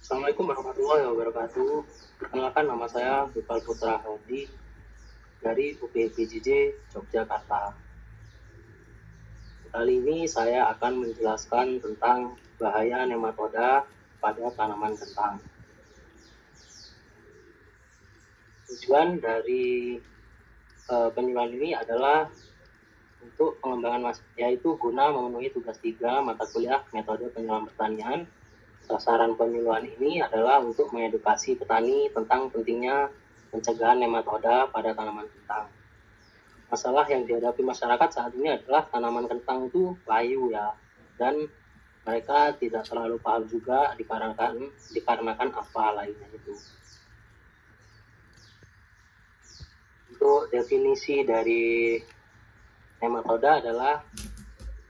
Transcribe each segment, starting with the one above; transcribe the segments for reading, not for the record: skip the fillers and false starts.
Assalamualaikum warahmatullahi wabarakatuh. Perkenalkan, nama saya Bipal Putra Hadi dari UPBJJ Yogyakarta. Kali ini saya akan menjelaskan tentang bahaya nematoda pada tanaman kentang. Tujuan dari penyuluhan ini adalah untuk pengembangan yaitu guna memenuhi tugas 3 mata kuliah metode penyuluhan pertanian. Sasaran penyuluhan ini adalah untuk mengedukasi petani tentang pentingnya pencegahan nematoda pada tanaman kentang. Masalah yang dihadapi masyarakat saat ini adalah tanaman kentang itu layu ya, dan mereka tidak terlalu paham juga dikarenakan apa lainnya itu. Untuk definisi dari nematoda adalah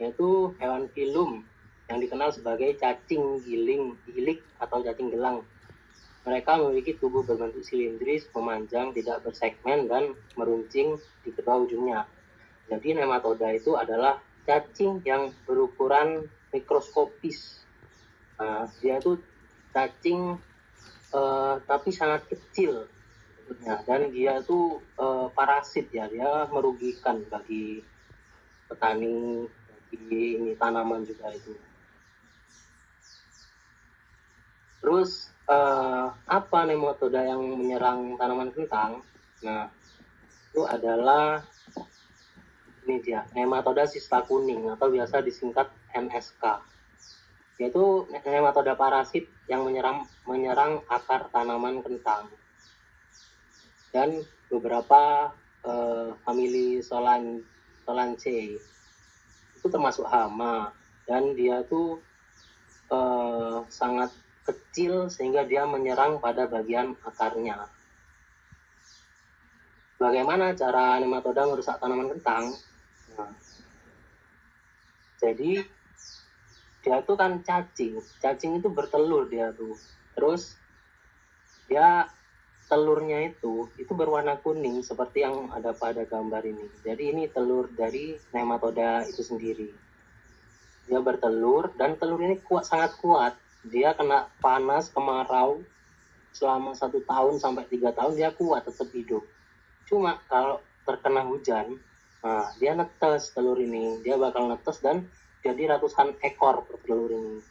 yaitu hewan filum yang dikenal sebagai cacing gilik atau cacing gelang. Mereka memiliki tubuh berbentuk silindris, memanjang, tidak bersegmen, dan meruncing di kedua ujungnya. Jadi nematoda itu adalah cacing yang berukuran mikroskopis. Nah, dia itu cacing tapi sangat kecil bentuknya, dan dia itu parasit ya, dia merugikan bagi petani, bagi ini tanaman juga itu. Terus apa nematoda yang menyerang tanaman kentang? Nah, itu adalah ini dia, nematoda sista kuning atau biasa disingkat NSK. Yaitu nematoda parasit yang menyerang akar tanaman kentang. Dan beberapa famili Solanaceae itu termasuk hama, dan dia tuh sangat kecil sehingga dia menyerang pada bagian akarnya. Bagaimana cara nematoda merusak tanaman kentang? Nah, jadi dia tuh kan cacing itu bertelur dia tuh. Terus dia telurnya itu berwarna kuning seperti yang ada pada gambar ini. Jadi ini telur dari nematoda itu sendiri. Dia bertelur dan telur ini sangat kuat. Dia kena panas, kemarau selama 1 tahun sampai 3 tahun dia kuat tetap hidup. Cuma kalau terkena hujan, nah dia netes telur ini. Dia bakal netes dan jadi ratusan ekor per telur ini.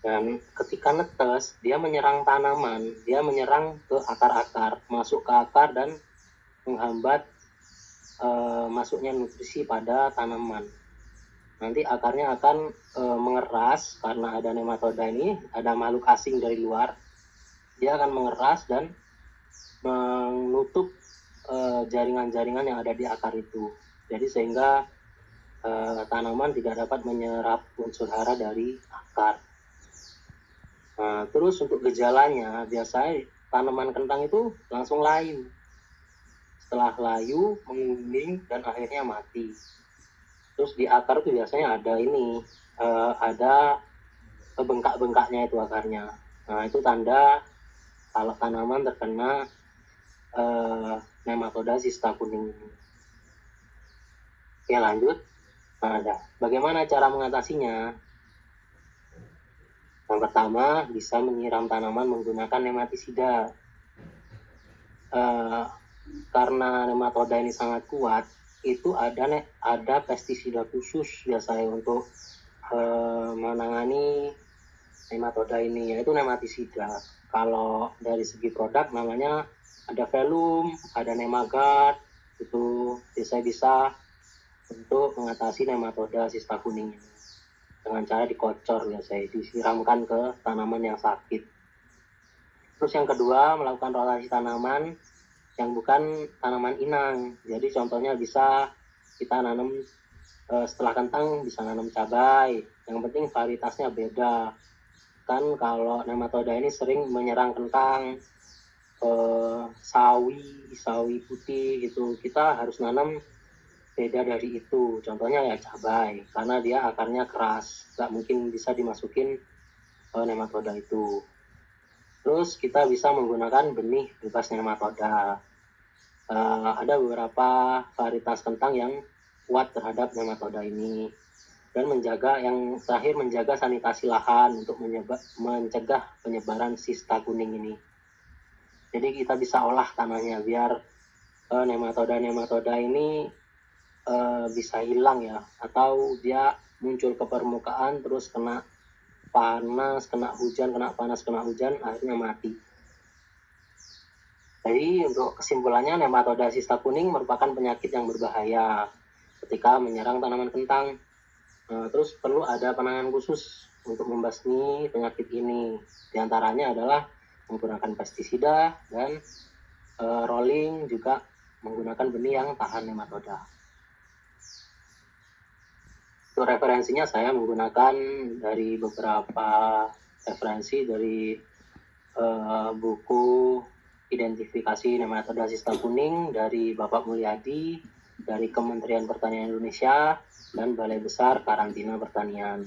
Dan ketika netes, dia menyerang tanaman, dia menyerang ke akar-akar, masuk ke akar dan menghambat masuknya nutrisi pada tanaman. Nanti akarnya akan mengeras karena ada nematoda ini, ada makhluk asing dari luar. Dia akan mengeras dan menutup jaringan-jaringan yang ada di akar itu. Jadi sehingga tanaman tidak dapat menyerap unsur hara dari akar. Nah, terus untuk gejalanya, biasanya tanaman kentang itu langsung layu. Setelah layu, menguning dan akhirnya mati. Terus di akar itu biasanya ada ada bengkak-bengkaknya itu akarnya. Nah, itu tanda kalau tanaman terkena nematoda sista kuning ini. Oke, lanjut. Nah, bagaimana cara mengatasinya? Yang pertama, bisa menyiram tanaman menggunakan nematisida. Karena nematoda ini sangat kuat, itu ada pestisida khusus biasanya untuk menangani nematoda ini, yaitu nematisida. Kalau dari segi produk namanya ada Velum, ada Nemagard, itu bisa untuk mengatasi nematoda sista kuning ini dengan cara dikocor biasanya, disiramkan ke tanaman yang sakit. Terus yang kedua, melakukan rotasi tanaman yang bukan tanaman inang. Jadi contohnya bisa kita nanam setelah kentang bisa nanam cabai. Yang penting varietasnya beda. Kan kalau nematoda ini sering menyerang kentang, sawi putih gitu. Kita harus nanam beda dari itu. Contohnya ya cabai, karena dia akarnya keras, nggak mungkin bisa dimasukin nematoda itu. Terus kita bisa menggunakan benih bebas nematoda. Ada beberapa varietas kentang yang kuat terhadap nematoda ini. Dan yang terakhir menjaga sanitasi lahan untuk mencegah penyebaran sista kuning ini. Jadi kita bisa olah tanahnya biar nematoda ini bisa hilang ya, atau dia muncul ke permukaan terus kena panas, kena hujan, akhirnya mati. Jadi untuk kesimpulannya, nematoda sista kuning merupakan penyakit yang berbahaya ketika menyerang tanaman kentang. Terus perlu ada penanganan khusus untuk membasmi penyakit ini. Di antaranya adalah menggunakan pestisida dan rolling, juga menggunakan benih yang tahan nematoda. Untuk referensinya saya menggunakan dari beberapa referensi dari buku identifikasi nematoda sista kuning dari Bapak Mulyadi, dari Kementerian Pertanian Indonesia, dan Balai Besar Karantina Pertanian.